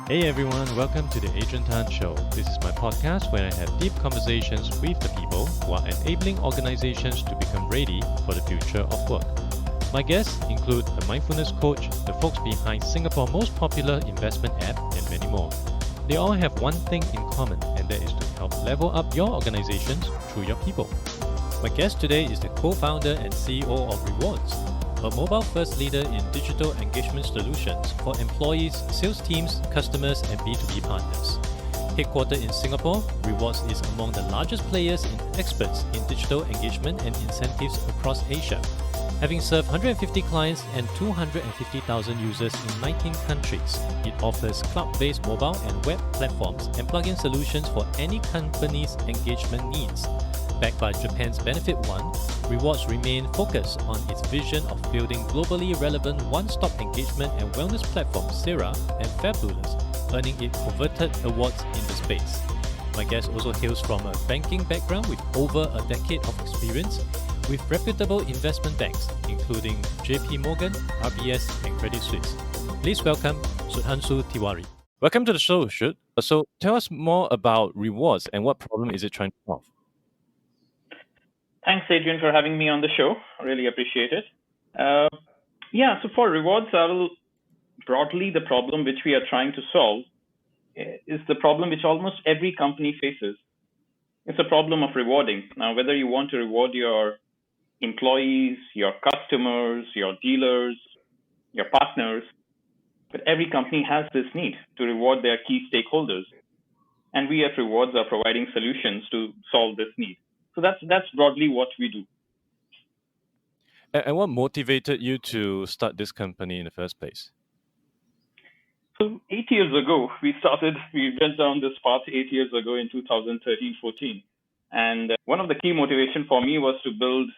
Hey everyone, welcome to the Adrian Tan Show. This is my podcast where I have deep conversations with the people who are enabling organizations to become ready for the future of work. My guests include a mindfulness coach, the folks behind Singapore's most popular investment app, and many more. They all have one thing in common, and that is to help level up your organizations through your people. My guest today is the co-founder and CEO of Rewardz, a mobile-first leader in digital engagement solutions for employees, sales teams, customers, and B2B partners. Headquartered in Singapore, Rewardz is among the largest players and experts in digital engagement and incentives across Asia. Having served 150 clients and 250,000 users in 19 countries, it offers cloud-based mobile and web platforms and plug-in solutions for any company's engagement needs. Backed by Japan's Benefit One, Rewardz remain focused on its vision of building globally relevant one-stop engagement and wellness platform CERRA and Flabuless, earning it coveted awards in the space. My guest also hails from a banking background with over a decade of experience with reputable investment banks, including JP Morgan, RBS, and Credit Suisse. Please welcome Sudhanshu Tewari. Welcome to the show, Sud. So tell us more about Rewardz and what problem is it trying to solve? Thanks, Adrian, for having me on the show. Really appreciate it. So for Rewardz, broadly, the problem which we are trying to solve is the problem which almost every company faces. It's a problem of rewarding. Now, whether you want to reward your employees, your customers, your dealers, your partners, but every company has this need to reward their key stakeholders. And we at Rewardz are providing solutions to solve this need. So that's broadly what we do. And what motivated you to start this company in the first place? So 8 years ago, we went down this path 8 years ago in 2013-14. And one of the key motivation for me was to build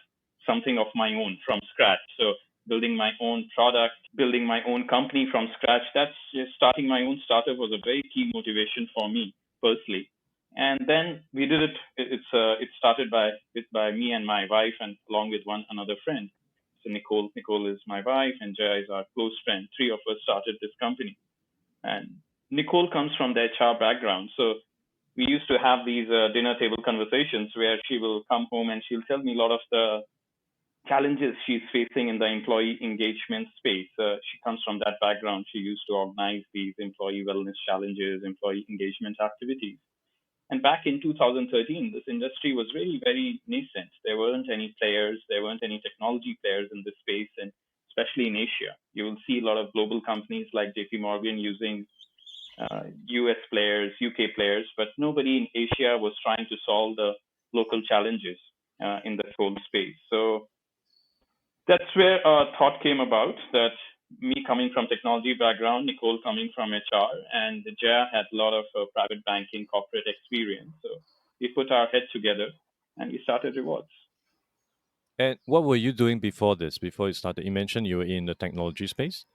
something of my own from scratch. So building my own product, building my own company from scratch, that's just starting my own startup was a very key motivation for me personally. And then we did it. It started by me and my wife, and along with another friend. So Nicole is my wife, and Jaya is our close friend. Three of us started this company. And Nicole comes from the HR background, so we used to have these dinner table conversations where she will come home and she'll tell me a lot of the challenges she's facing in the employee engagement space. She comes from that background. She used to organize these employee wellness challenges, employee engagement activities. And back in 2013, this industry was really very nascent. There weren't any players, there weren't any technology players in this space, and especially in Asia. You will see a lot of global companies like JP Morgan using US players, UK players, but nobody in Asia was trying to solve the local challenges in this whole space. So that's where our thought came about, that me coming from technology background, Nicole coming from HR, and Jaya had a lot of private banking corporate experience. So we put our heads together and we started Rewardz. And what were you doing before this, before you started? You mentioned you were in the technology space.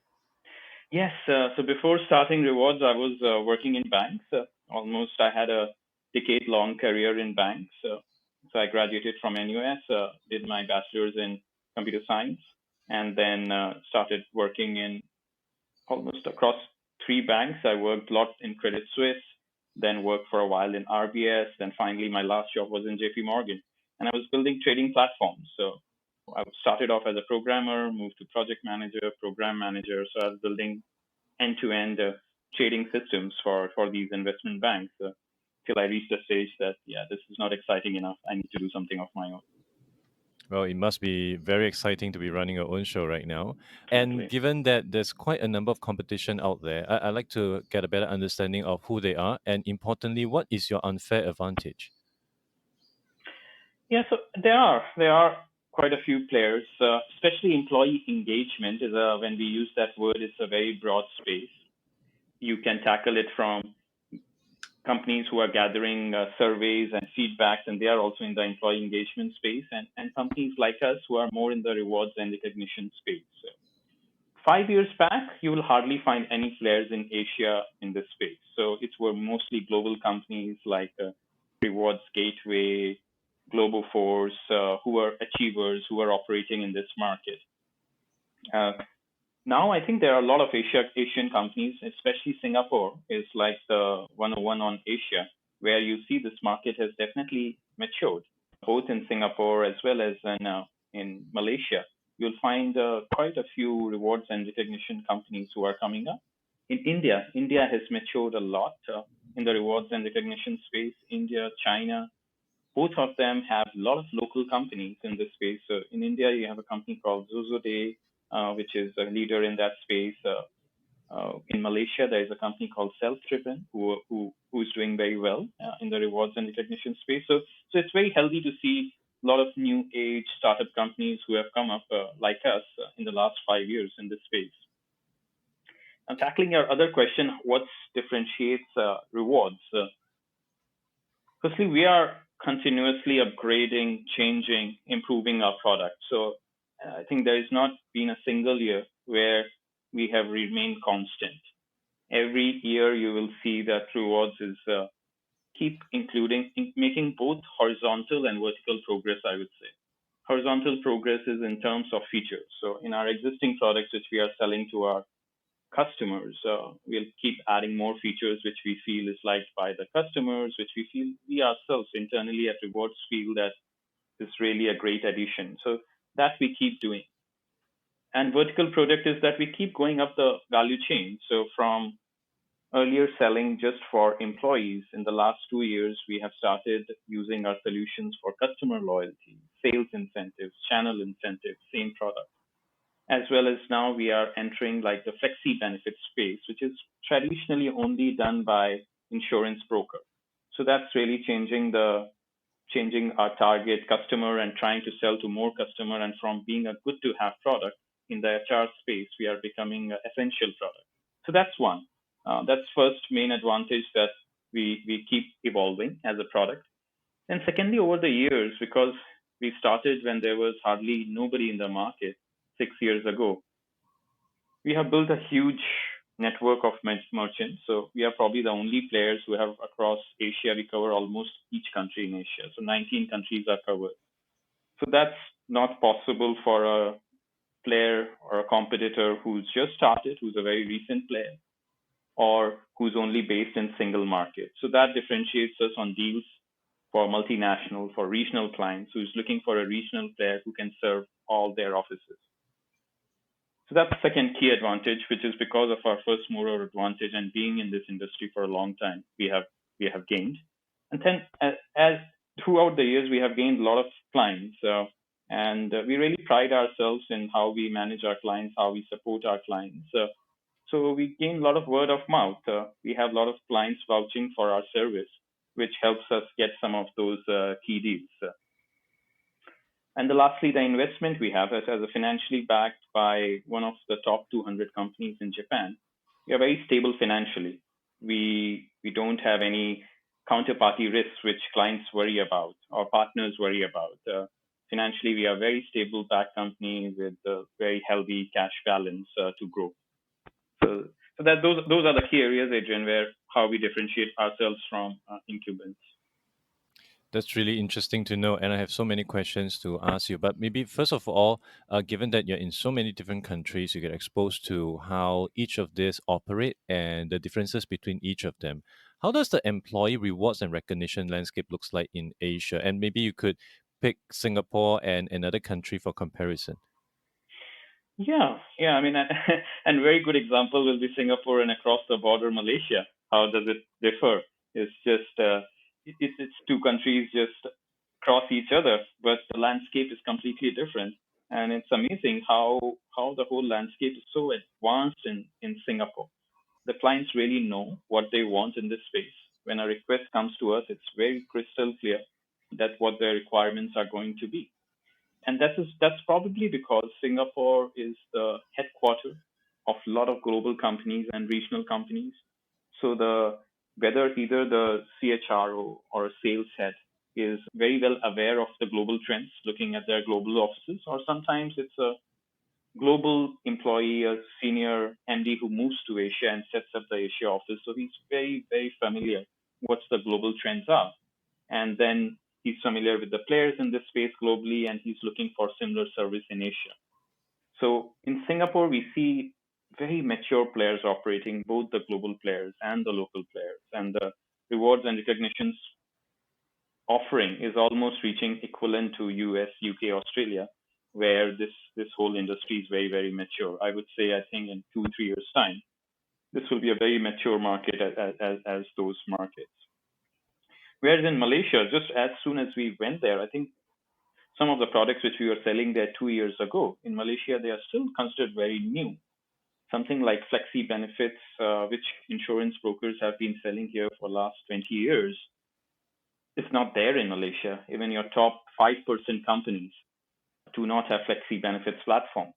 Yes. So before starting Rewardz, I was working in banks. I had a decade-long career in banks. So I graduated from NUS, did my bachelor's in computer science, and then started working in almost across three banks. I worked a lot in Credit Suisse, then worked for a while in RBS, then finally my last job was in JP Morgan. And I was building trading platforms. So I started off as a programmer, moved to project manager, program manager. So I was building end-to-end trading systems for these investment banks till I reached a stage that, this is not exciting enough. I need to do something of my own. Well, it must be very exciting to be running your own show right now. And Exactly. given that there's quite a number of competition out there, I'd like to get a better understanding of who they are, and importantly, what is your unfair advantage? Yeah, so there are quite a few players, especially employee engagement is when we use that word, it's a very broad space. You can tackle it from companies who are gathering surveys and feedbacks, and they are also in the employee engagement space, and companies like us who are more in the rewards and recognition space. So 5 years back, you will hardly find any players in Asia in this space. So were mostly global companies like Rewardz, Gateway, Global Force, who are achievers, who are operating in this market. Now I think there are a lot of Asian companies, especially Singapore is like the 101 on Asia, where you see this market has definitely matured, both in Singapore as well as in Malaysia. You'll find quite a few rewards and recognition companies who are coming up. In India, India has matured a lot in the rewards and recognition space. India, China, both of them have a lot of local companies in this space. So in India, you have a company called Zuzode, which is a leader in that space. In Malaysia, there is a company called Self-Driven who's doing very well in the rewards and recognition space. So it's very healthy to see a lot of new age startup companies who have come up like us in the last 5 years in this space. And tackling your other question, what differentiates rewards? Firstly, we are continuously upgrading, changing, improving our product. So I think there has not been a single year where we have remained constant. Every year you will see that Rewards is keep making both horizontal and vertical progress, I would say. Horizontal progress is in terms of features. So in our existing products, which we are selling to our customers, we'll keep adding more features which we feel is liked by the customers, which we feel we ourselves internally at Rewards feel that is really a great addition. So that we keep doing. And vertical product is that we keep going up the value chain. So from earlier selling just for employees, in the last 2 years, we have started using our solutions for customer loyalty, sales incentives, channel incentives, same product. As well as now we are entering like the flexi benefit space, which is traditionally only done by insurance broker. So that's really changing our target customer and trying to sell to more customer. And from being a good to have product in the HR space, we are becoming an essential product. So that's one. That's first main advantage that we keep evolving as a product. And secondly, over the years, because we started when there was hardly nobody in the market 6 years ago, we have built a huge network of merchants. So we are probably the only players who have across Asia. We cover almost each country in Asia. So 19 countries are covered. So that's not possible for a player or a competitor who's just started, who's a very recent player, or who's only based in single market. So that differentiates us on deals for multinational, for regional clients who's looking for a regional player who can serve all their offices. So that's the second key advantage, which is because of our first mover advantage and being in this industry for a long time, we have gained. And then as throughout the years, we have gained a lot of clients. And we really pride ourselves in how we manage our clients, how we support our clients. So we gain a lot of word of mouth. We have a lot of clients vouching for our service, which helps us get some of those key deals. And lastly, the investment we have as a financially backed by one of the top 200 companies in Japan. We are very stable financially. We don't have any counterparty risks which clients worry about or partners worry about. Financially, we are a very stable backed company with a very healthy cash balance to grow. So that those are the key areas, Adrian, where how we differentiate ourselves from incumbents. That's really interesting to know, and I have so many questions to ask you. But maybe first of all, given that you're in so many different countries, you get exposed to how each of these operate and the differences between each of them. How does the employee rewards and recognition landscape looks like in Asia? And maybe you could pick Singapore and another country for comparison. Yeah. I mean, and very good example will be Singapore and across the border Malaysia. How does it differ? It's just it's two countries just cross each other, but the landscape is completely different. And it's amazing how the whole landscape is so advanced in Singapore. The clients really know what they want in this space. When a request comes to us, it's very crystal clear that what their requirements are going to be. And that's probably because Singapore is the headquarters of a lot of global companies and regional companies. So whether either the CHRO or a sales head is very well aware of the global trends, looking at their global offices, or sometimes it's a global employee, a senior MD who moves to Asia and sets up the Asia office. So he's very, very familiar what the global trends are. And then he's familiar with the players in this space globally, and he's looking for similar service in Asia. So in Singapore, we see very mature players operating, both the global players and the local players. And the rewards and recognitions offering is almost reaching equivalent to US, UK, Australia, where this whole industry is very, very mature. I would say, I think in 2-3 years' time, this will be a very mature market as those markets. Whereas in Malaysia, just as soon as we went there, I think some of the products which we were selling there 2 years ago, in Malaysia, they are still considered very new. Something like flexi benefits, which insurance brokers have been selling here for the last 20 years, is not there in Malaysia. Even your top 5% companies do not have flexi benefits platform,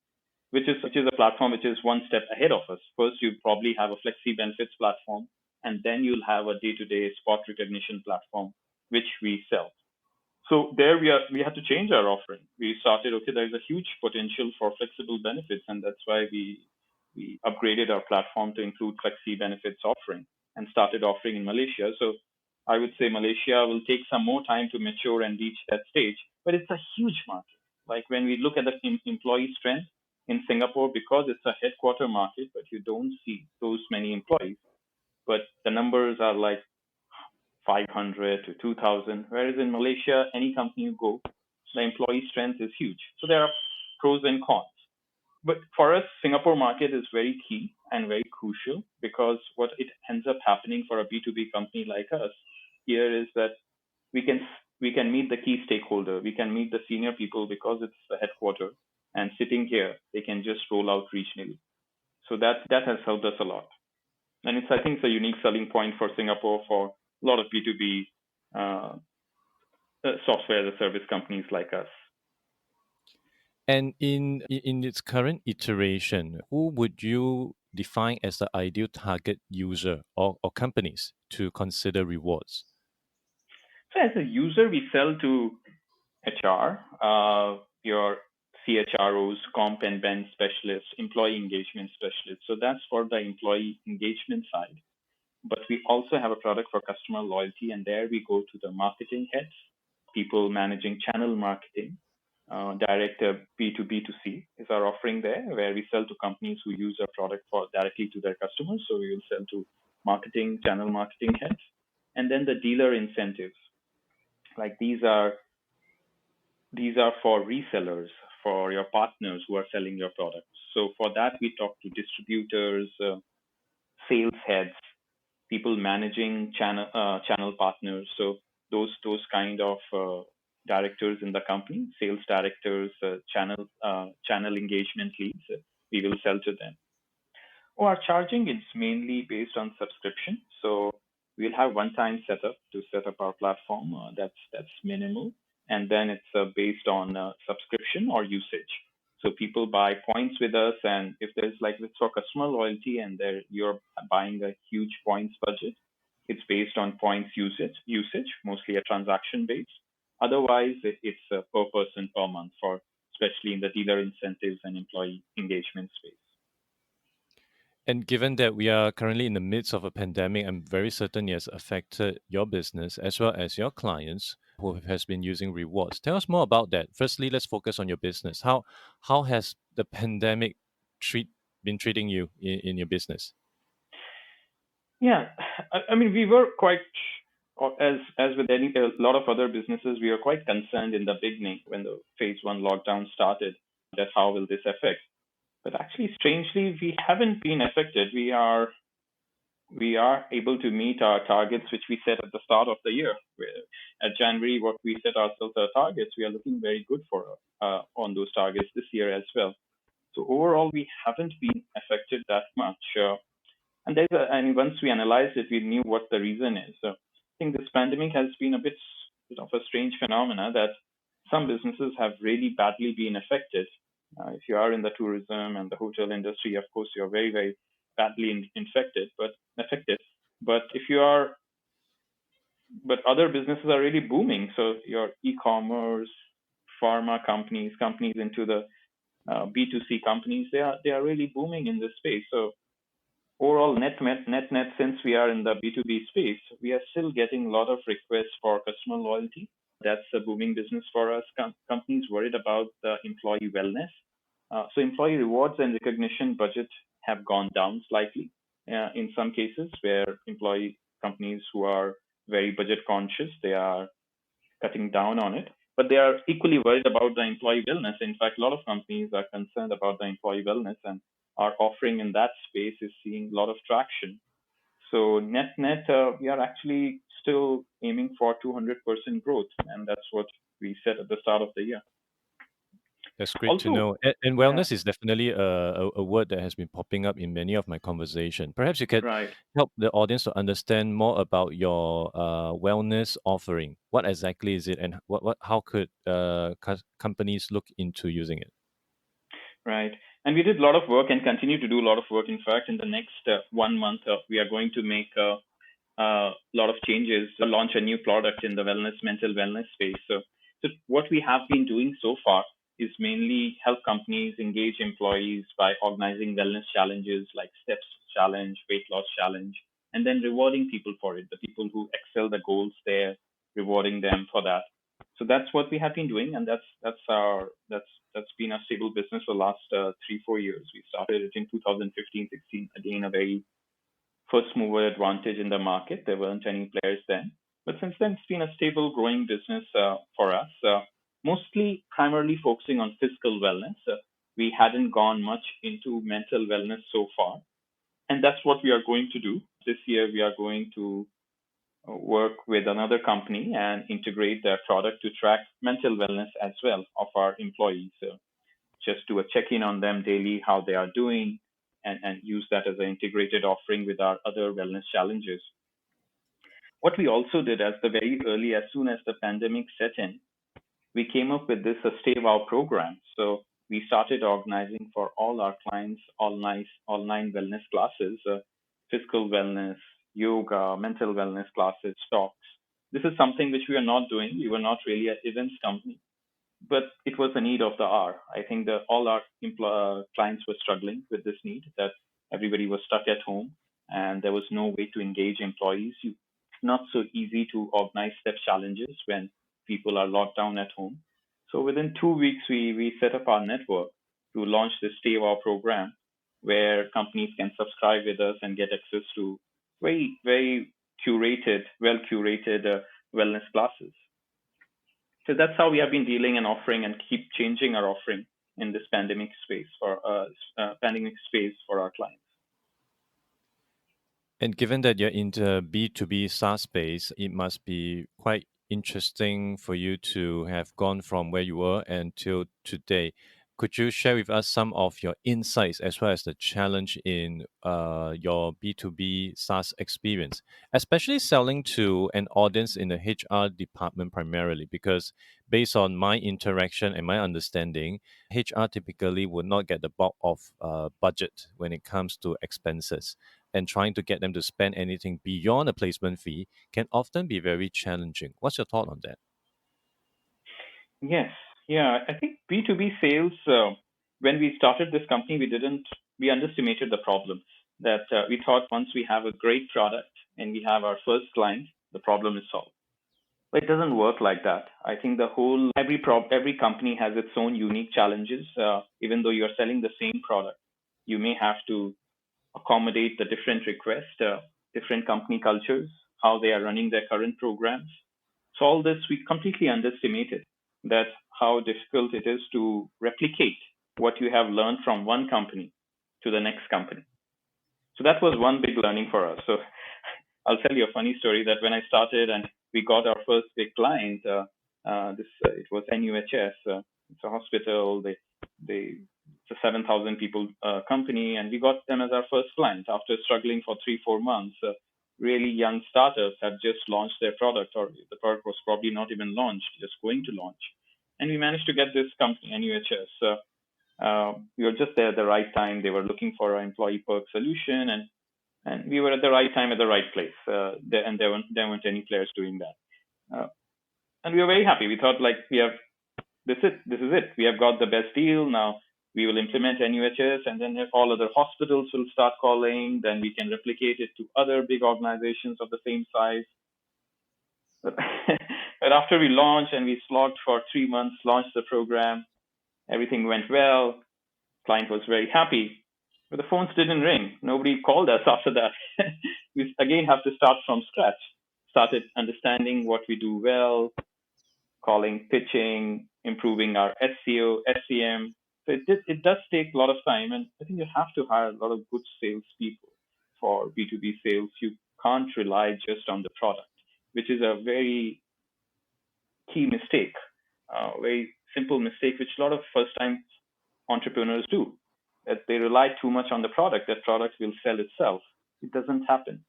which is a platform which is one step ahead of us. First, you probably have a flexi benefits platform, and then you'll have a day-to-day spot recognition platform, which we sell. So there we had to change our offering. We started, okay, there's a huge potential for flexible benefits, and that's why we upgraded our platform to include flexi benefits offering and started offering in Malaysia. So I would say Malaysia will take some more time to mature and reach that stage, but it's a huge market. Like when we look at the employee strength in Singapore, because it's a headquarter market, but you don't see those many employees, but the numbers are like 500 to 2,000, whereas in Malaysia, any company you go, the employee strength is huge. So there are pros and cons. But for us, Singapore market is very key and very crucial, because what it ends up happening for a B2B company like us here is that we can meet the key stakeholder. We can meet the senior people because it's the headquarter, and sitting here, they can just roll out regionally. So that has helped us a lot. And I think it's a unique selling point for Singapore for a lot of B2B software as a service companies like us. And in its current iteration, who would you define as the ideal target user or companies to consider rewards? So as a user, we sell to HR, your CHROs, comp and ben specialists, employee engagement specialists. So that's for the employee engagement side. But we also have a product for customer loyalty, and there we go to the marketing heads, people managing channel marketing, direct B2B2C is our offering there, where we sell to companies who use our product for directly to their customers. So we will sell to marketing, channel marketing heads, and then the dealer incentives. Like these are for resellers, for your partners who are selling your products. So for that, we talk to distributors, sales heads, people managing channel partners. So those kind of directors in the company, sales directors, channel engagement leads, we will sell to them. Our charging is mainly based on subscription. So we'll have one-time setup to set up our platform. That's minimal, and then it's based on subscription or usage. So people buy points with us, and if there's like it's for customer loyalty and you're buying a huge points budget, it's based on points usage, mostly a transaction based. Otherwise, it's per person per month, for especially in the dealer incentives and employee engagement space. And given that we are currently in the midst of a pandemic, I'm very certain it has affected your business as well as your clients who has been using rewards. Tell us more about that. Firstly, let's focus on your business. How has the pandemic been treating you in your business? Yeah, I mean, we were quite, as with a lot of other businesses, we were quite concerned in the beginning when the phase 1 lockdown started, that how will this affect? But actually, strangely, we haven't been affected. We are able to meet our targets, which we set at the start of the year. At January, what we set ourselves our targets, we are looking very good for on those targets this year as well. So overall, we haven't been affected that much. And once we analyzed it, we knew what the reason is. So I think this pandemic has been a bit of a strange phenomena that some businesses have really badly been affected. If you are in the tourism and the hotel industry, of course, you're very, very badly affected. But other businesses are really booming. So your e-commerce, pharma companies into the B2C companies, they are really booming in this space. So overall, net, since we are in the B2B space, we are still getting a lot of requests for customer loyalty. That's a booming business for us. Companies worried about the employee wellness. So employee rewards and recognition budget have gone down slightly in some cases where employee companies who are very budget conscious, they are cutting down on it, but they are equally worried about the employee wellness. In fact, a lot of companies are concerned about the employee wellness, and our offering in that space is seeing a lot of traction. So net, we are actually still aiming for 200% growth, and that's what we said at the start of the year. That's great to Also, know. And yeah, wellness is definitely a word that has been popping up in many of my conversation. Perhaps you could right. help the audience to understand more about your wellness offering. What exactly is it, and what how could companies look into using it? Right. And we did a lot of work and continue to do a lot of work. In fact, in the next 1 month, we are going to make a lot of changes, launch a new product in the mental wellness space. So what we have been doing so far is mainly help companies engage employees by organizing wellness challenges like steps challenge, weight loss challenge, and then rewarding people for it. The people who excel the goals there, rewarding them for that. So that's what we have been doing, and that's been a stable business for the last 3-4 years. We started it in 2015-16. Again, a very first mover advantage in the market. There weren't any players then, but since then it's been a stable, growing business for us. Mostly, primarily focusing on physical wellness. We hadn't gone much into mental wellness so far, and that's what we are going to do this year. We are going to work with another company and integrate their product to track mental wellness as well of our employees. Just do a check-in on them daily, how they are doing, and use that as an integrated offering with our other wellness challenges. What we also did as the very early, as soon as the pandemic set in, we came up with this Stay Wow program. So we started organizing for all our clients online wellness classes, physical wellness, yoga, mental wellness classes, talks. This is something which we are not doing. We were not really an events company, but it was a need of the hour. I think that all our clients were struggling with this need, that everybody was stuck at home and there was no way to engage employees. It's not so easy to organize step challenges when people are locked down at home. So within 2 weeks, we set up our network to launch this Stay Wow program where companies can subscribe with us and get access to very, very curated, well curated wellness classes. So that's how we have been dealing and offering and keep changing our offering in this pandemic space for our clients. And given that you're in the B2B SaaS space, it must be quite interesting for you to have gone from where you were until today. Could you share with us some of your insights as well as the challenge in your B2B SaaS experience, especially selling to an audience in the HR department primarily? Because based on my interaction and my understanding, HR typically would not get the bulk of budget when it comes to expenses, and trying to get them to spend anything beyond a placement fee can often be very challenging. What's your thought on that? Yes, yeah, I think B2B sales, when we started this company, we underestimated the problem that we thought once we have a great product and we have our first client, the problem is solved. But it doesn't work like that. I think every company has its own unique challenges. Even though you're selling the same product, you may have to accommodate the different requests, different company cultures, how they are running their current programs. So all this we completely underestimated, that how difficult it is to replicate what you have learned from one company to the next company. So that was one big learning for us. So I'll tell you a funny story that when I started and we got our first big client, it was NUHS. It's a hospital. It's a 7,000 people company, and we got them as our first client after struggling for 3-4 months. Really young startups had just launched their product, or the product was probably not even launched, just going to launch. And we managed to get this company, NUHS. We were just there at the right time. They were looking for an employee perk solution, and we were at the right time at the right place. And there weren't any players doing that. And we were very happy. We thought, like, this is it. We have got the best deal. Now we will implement NUHS, and then all other hospitals will start calling. Then we can replicate it to other big organizations of the same size. But after we launched and we slogged for 3 months, launched the program, everything went well. Client was very happy, but the phones didn't ring. Nobody called us after that. We again have to start from scratch. Started understanding what we do well, calling, pitching, improving our SEO, SEM. So it does take a lot of time, and I think you have to hire a lot of good salespeople for B2B sales. You can't rely just on the product, which is a very key mistake, very simple mistake, which a lot of first-time entrepreneurs do. That they rely too much on the product. That product will sell itself. It doesn't happen.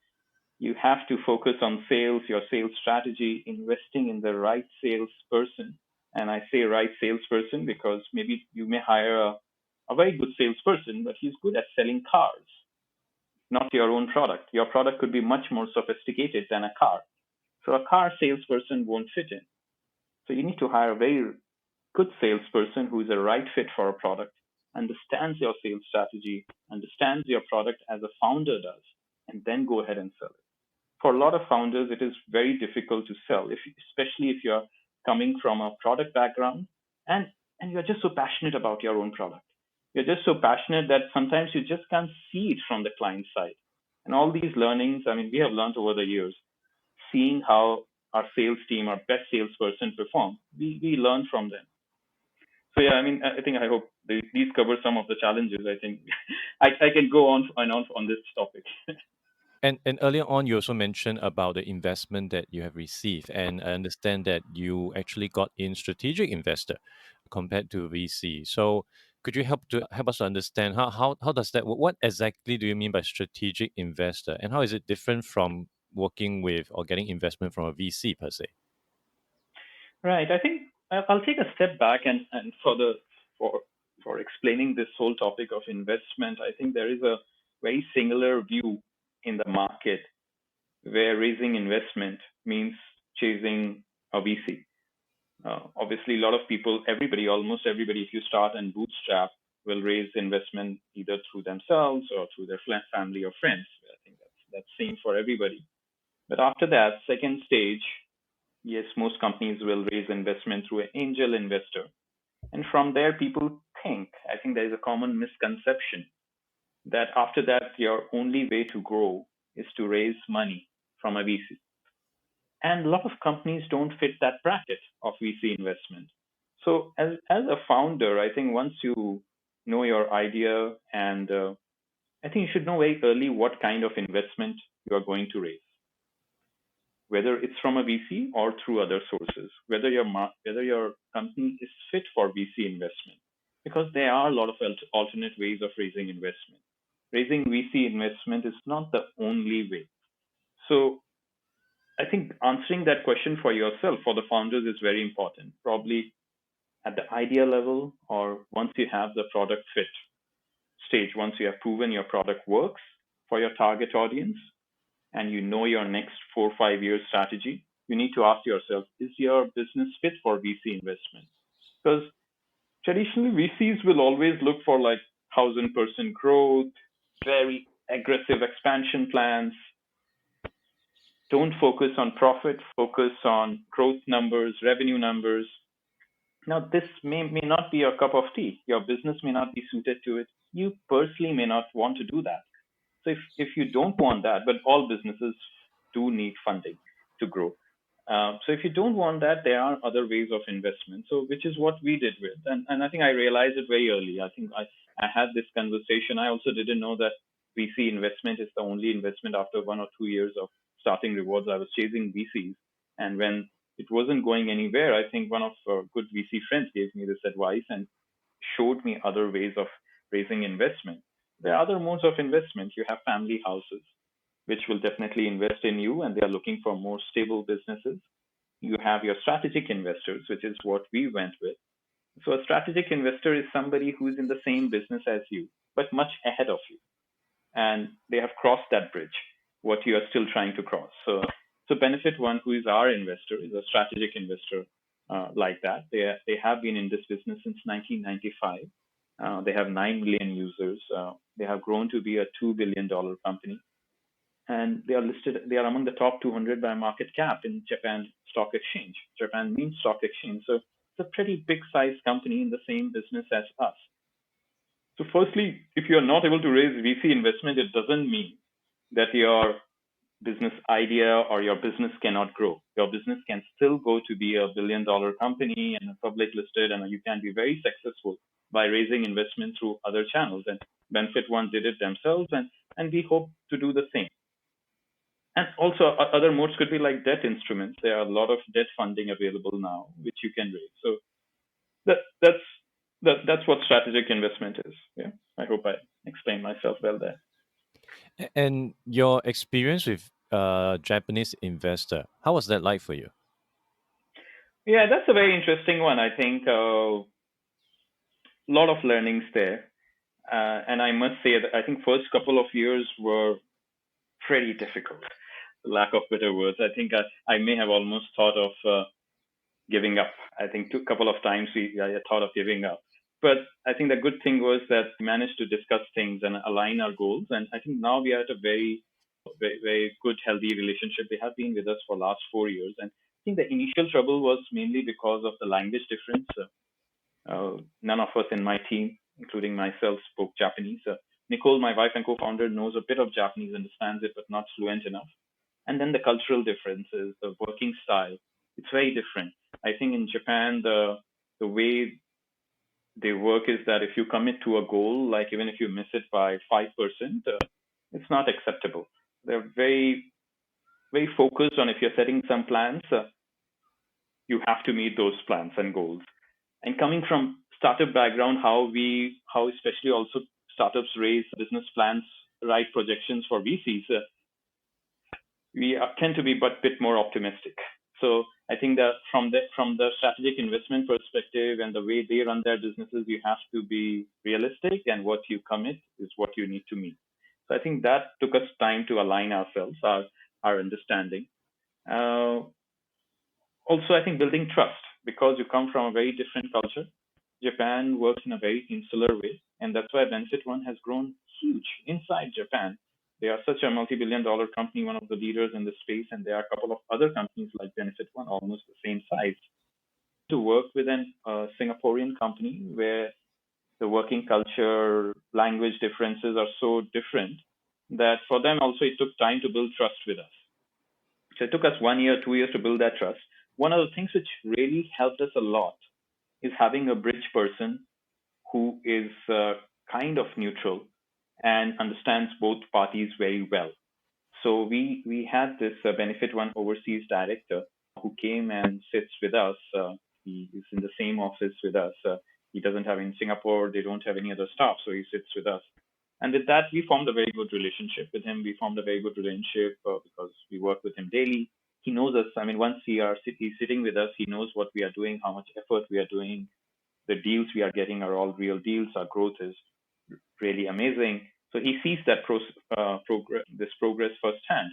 You have to focus on sales, your sales strategy, investing in the right salesperson. And I say right salesperson because maybe you may hire a very good salesperson, but he's good at selling cars, not your own product. Your product could be much more sophisticated than a car. So a car salesperson won't fit in. So you need to hire a very good salesperson who is a right fit for a product, understands your sales strategy, understands your product as a founder does, and then go ahead and sell it. For a lot of founders, it is very difficult to sell, especially if you're coming from a product background and you're just so passionate about your own product. You're just so passionate that sometimes you just can't see it from the client side. And all these learnings, I mean, we have learned over the years, seeing how our sales team, our best salesperson perform, we learn from them. So yeah, I mean, I hope these cover some of the challenges. I think I can go on and on this topic. And earlier on, you also mentioned about the investment that you have received, and I understand that you actually got in strategic investor compared to VC. So could you help us to understand how does that work? What exactly do you mean by strategic investor, and how is it different from working with or getting investment from a VC per se? Right. I think I'll take a step back and for explaining this whole topic of investment, I think there is a very singular view in the market where raising investment means chasing a VC. Obviously, a lot of people, almost everybody, if you start and bootstrap, will raise investment either through themselves or through their family or friends. I think that's same for everybody. But after that, second stage, yes, most companies will raise investment through an angel investor. And from there, people I think there is a common misconception that after that, your only way to grow is to raise money from a VC. And a lot of companies don't fit that bracket of VC investment. So as a founder, I think once you know your idea, and I think you should know very early what kind of investment you are going to raise, whether it's from a VC or through other sources, whether your company is fit for VC investment, because there are a lot of alternate ways of raising investment. Raising VC investment is not the only way. So I think answering that question for yourself, for the founders, is very important. Probably at the idea level, or once you have the product fit stage, once you have proven your product works for your target audience, and you know your next 4 or 5 years strategy, you need to ask yourself, is your business fit for VC investment? Because traditionally, VCs will always look for like 1,000% growth, very aggressive expansion plans. Don't focus on profit, focus on growth numbers, revenue numbers. Now, this may not be your cup of tea. Your business may not be suited to it. You personally may not want to do that. So if you don't want that, but all businesses do need funding to grow. So if you don't want that, there are other ways of investment. So which is what we did with. And I think I realized it very early. I think I had this conversation. I also didn't know that VC investment is the only investment after 1 or 2 years of starting Rewardz. I was chasing VCs. And when it wasn't going anywhere, I think one of our good VC friends gave me this advice and showed me other ways of raising investment. There are other modes of investment. You have family houses, which will definitely invest in you, and they are looking for more stable businesses. You have your strategic investors, which is what we went with. So a strategic investor is somebody who's in the same business as you, but much ahead of you. And they have crossed that bridge, what you are still trying to cross. So Benefit One, who is our investor, is a strategic investor like that. They have been in this business since 1995. They have 9 million users. They have grown to be a $2 billion company. And they are among the top 200 by market cap in Japan Stock Exchange. Japan means stock exchange. So it's a pretty big size company in the same business as us. So firstly, if you're not able to raise VC investment, it doesn't mean that your business idea or your business cannot grow. Your business can still go to be a billion-dollar company and a public listed, and you can be very successful by raising investment through other channels. And Benefit One did it themselves, and we hope to do the same. And also other modes could be like debt instruments. There are a lot of debt funding available now, which you can raise. So that's what strategic investment is. Yeah, I hope I explained myself well there. And your experience with Japanese investor, how was that like for you? Yeah, that's a very interesting one. I think a lot of learnings there, and I must say that I think first couple of years were pretty difficult. Lack of better words. I think I may have almost thought of giving up. I think a couple of times I thought of giving up. But I think the good thing was that we managed to discuss things and align our goals. And I think now we are at a very good, healthy relationship. They have been with us for the last 4 years. And I think the initial trouble was mainly because of the language difference. None of us in my team, including myself, spoke Japanese. Nicole, my wife and co-founder, knows a bit of Japanese, understands it, but not fluent enough. And then the cultural differences, the working style, it's very different. I think in Japan, the way they work is that if you commit to a goal, like even if you miss it by 5%, it's not acceptable. They're very focused on if you're setting some plans, you have to meet those plans and goals. And coming from startup background, how especially also startups raise business plans, write projections for VCs, we tend to be but bit more optimistic. So I think that from the strategic investment perspective and the way they run their businesses, you have to be realistic, and what you commit is what you need to meet. So I think that took us time to align ourselves, our understanding. Also, I think building trust, because you come from a very different culture. Japan works in a very insular way, and that's why Benefit One has grown huge inside Japan. They are such a multi-billion-dollar company, one of the leaders in the space, and there are a couple of other companies like Benefit One, almost the same size. To work with a Singaporean company where the working culture, language differences are so different that for them also it took time to build trust with us. So it took us 1 year, 2 years to build that trust. One of the things which really helped us a lot is having a bridge person who is kind of neutral and understands both parties very well. So we had this Benefit One overseas director who came and sits with us. He is in the same office with us. He doesn't have in Singapore. They don't have any other staff, so he sits with us. And with that, we formed a very good relationship with him. We formed a very good relationship because we work with him daily. He knows us. I mean, once he's sitting with us, he knows what we are doing, how much effort we are doing. The deals we are getting are all real deals. Our growth is really amazing. So he sees that this progress firsthand.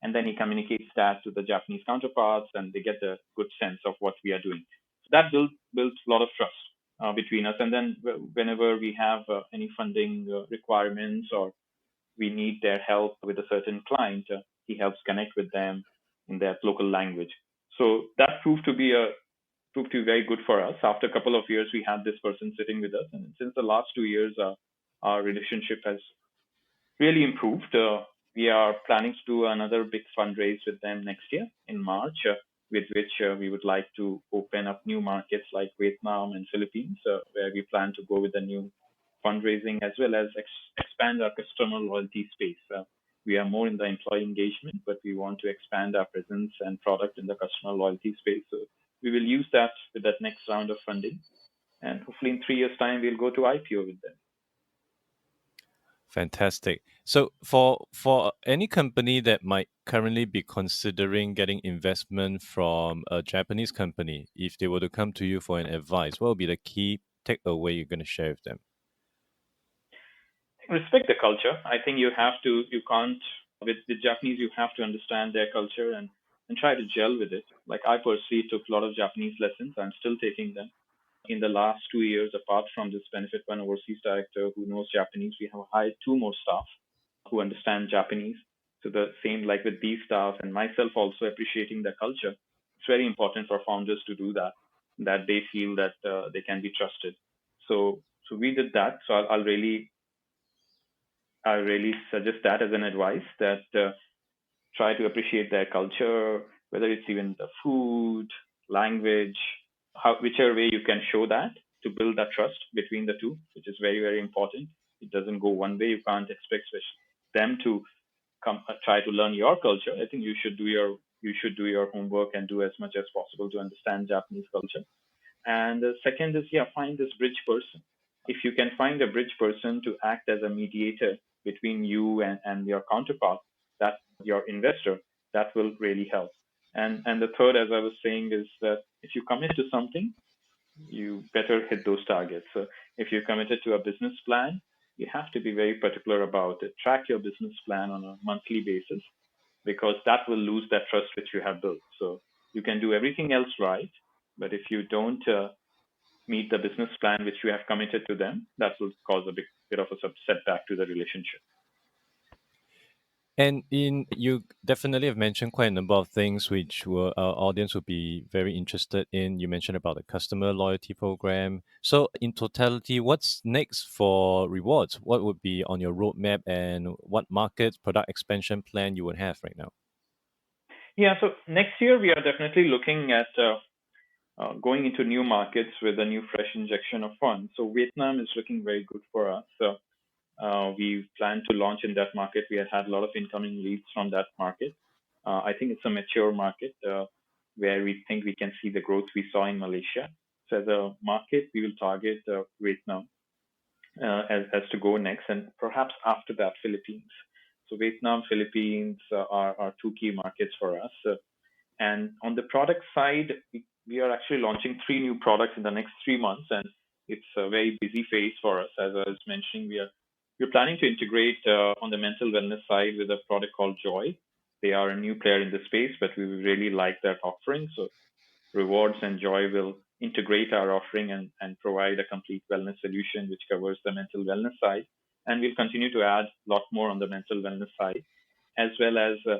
And then he communicates that to the Japanese counterparts, and they get a good sense of what we are doing. So that builds a lot of trust between us. And then whenever we have any funding requirements or we need their help with a certain client, he helps connect with them in their local language. So that proved to be very good for us. After a couple of years, we had this person sitting with us, and since the last 2 years, our relationship has really improved. We are planning to do another big fundraise with them next year in March, with which we would like to open up new markets like Vietnam and Philippines, where we plan to go with a new fundraising as well as expand our customer loyalty space. We are more in the employee engagement, but we want to expand our presence and product in the customer loyalty space. So we will use that with that next round of funding. And hopefully in 3 years' time, we'll go to IPO with them. Fantastic. So for any company that might currently be considering getting investment from a Japanese company, if they were to come to you for an advice, what would be the key takeaway you're going to share with them? Respect the culture. I think you can't, with the Japanese, you have to understand their culture and try to gel with it. Like I personally took a lot of Japanese lessons. I'm still taking them. In the last 2 years, apart from this Benefit One overseas director who knows Japanese, we have hired 2 more staff who understand Japanese. So the same like with these staff and myself also appreciating the culture. It's very important for founders to do that they feel that they can be trusted. So So we did that. So I really suggest that as an advice, that try to appreciate their culture, whether it's even the food, language, whichever way you can show that, to build that trust between the two, which is very, very important. It doesn't go one way. You can't expect them to come try to learn your culture. I think you should do your homework and do as much as possible to understand Japanese culture. And the second is, find this bridge person. If you can find a bridge person to act as a mediator between you and your counterpart, that your investor, that will really help. And the third, as I was saying, is that if you commit to something, you better hit those targets. So if you're committed to a business plan, you have to be very particular about it. Track your business plan on a monthly basis, because that will lose that trust which you have built. So you can do everything else right, but if you don't meet the business plan which you have committed to them, that will cause a bit of a setback to the relationship. And you definitely have mentioned quite a number of things which our audience would be very interested in. You mentioned about the customer loyalty program. So in totality, what's next for Rewardz? What would be on your roadmap, and what markets, product expansion plan you would have right now? Yeah, so next year we are definitely looking at going into new markets with a new fresh injection of funds. So Vietnam is looking very good for us. So we plan to launch in that market. We have had a lot of incoming leads from that market. I think it's a mature market where we think we can see the growth we saw in Malaysia. So as a market, we will target Vietnam as to go next, and perhaps after that, Philippines. So Vietnam, Philippines are two key markets for us. And on the product side, we are actually launching 3 new products in the next 3 months, and it's a very busy phase for us. As I was mentioning, we're planning to integrate on the mental wellness side with a product called Joy. They are a new player in the space, but we really like that offering. So Rewardz and Joy will integrate our offering and provide a complete wellness solution which covers the mental wellness side. And we'll continue to add a lot more on the mental wellness side, as well as a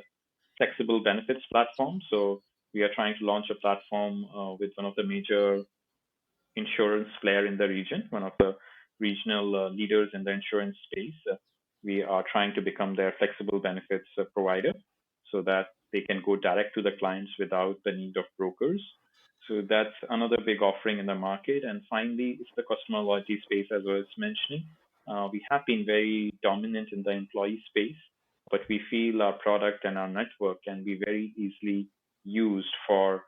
flexible benefits platform. So we are trying to launch a platform with one of the major insurance player in the region, one of the regional leaders in the insurance space. We are trying to become their flexible benefits provider, so that they can go direct to the clients without the need of brokers. So that's another big offering in the market. And finally, it's the customer loyalty space, as I was mentioning. We have been very dominant in the employee space, but we feel our product and our network can be very easily used for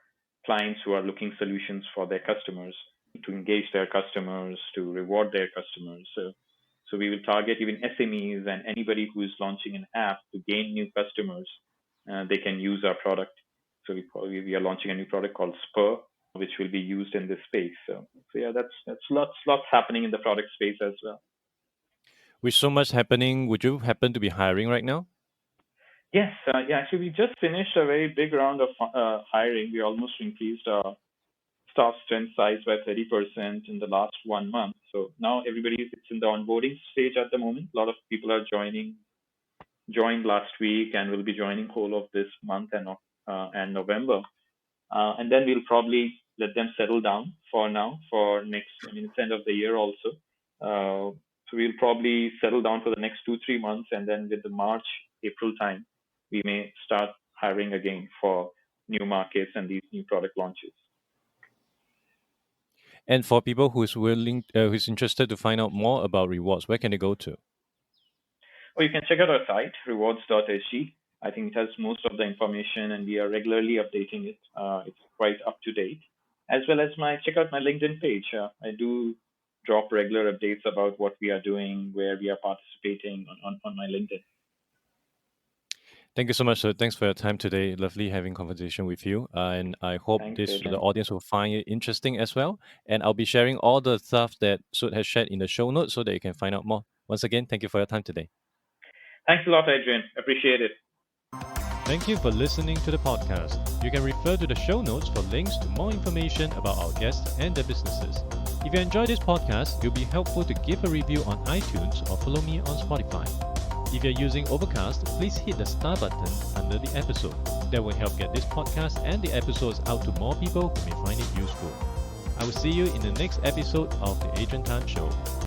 clients who are looking solutions for their customers, to engage their customers, to reward their customers. So we will target even SMEs and anybody who is launching an app to gain new customers. They can use our product. So we are launching a new product called Spur, which will be used in this space. So yeah, that's lots happening in the product space as well. With so much happening, would you happen to be hiring right now? Yes, actually, we just finished a very big round of hiring. We almost increased our staff strength size by 30% in the last 1 month. So now it's in the onboarding stage at the moment. A lot of people are joined last week and will be joining whole of this month and November. And then we'll probably let them settle down for next, it's end of the year also. So we'll probably settle down for the next 2-3 months, and then with the March, April time, we may start hiring again for new markets and these new product launches. And for people who's interested to find out more about Rewardz, where can they go to? Or you can check out our site, rewardz.sg. I think it has most of the information, and we are regularly updating it. It's quite up to date. As well as check out my LinkedIn page. I do drop regular updates about what we are doing, where we are participating on my LinkedIn. Thank you so much, sir. Thanks for your time today. Lovely having conversation with you. And I hope the audience will find it interesting as well. And I'll be sharing all the stuff that Sud has shared in the show notes so that you can find out more. Once again, thank you for your time today. Thanks a lot, Adrian. Appreciate it. Thank you for listening to the podcast. You can refer to the show notes for links to more information about our guests and their businesses. If you enjoy this podcast, it will be helpful to give a review on iTunes or follow me on Spotify. If you're using Overcast, please hit the star button under the episode. That will help get this podcast and the episodes out to more people who may find it useful. I will see you in the next episode of The Adrian Tan Show.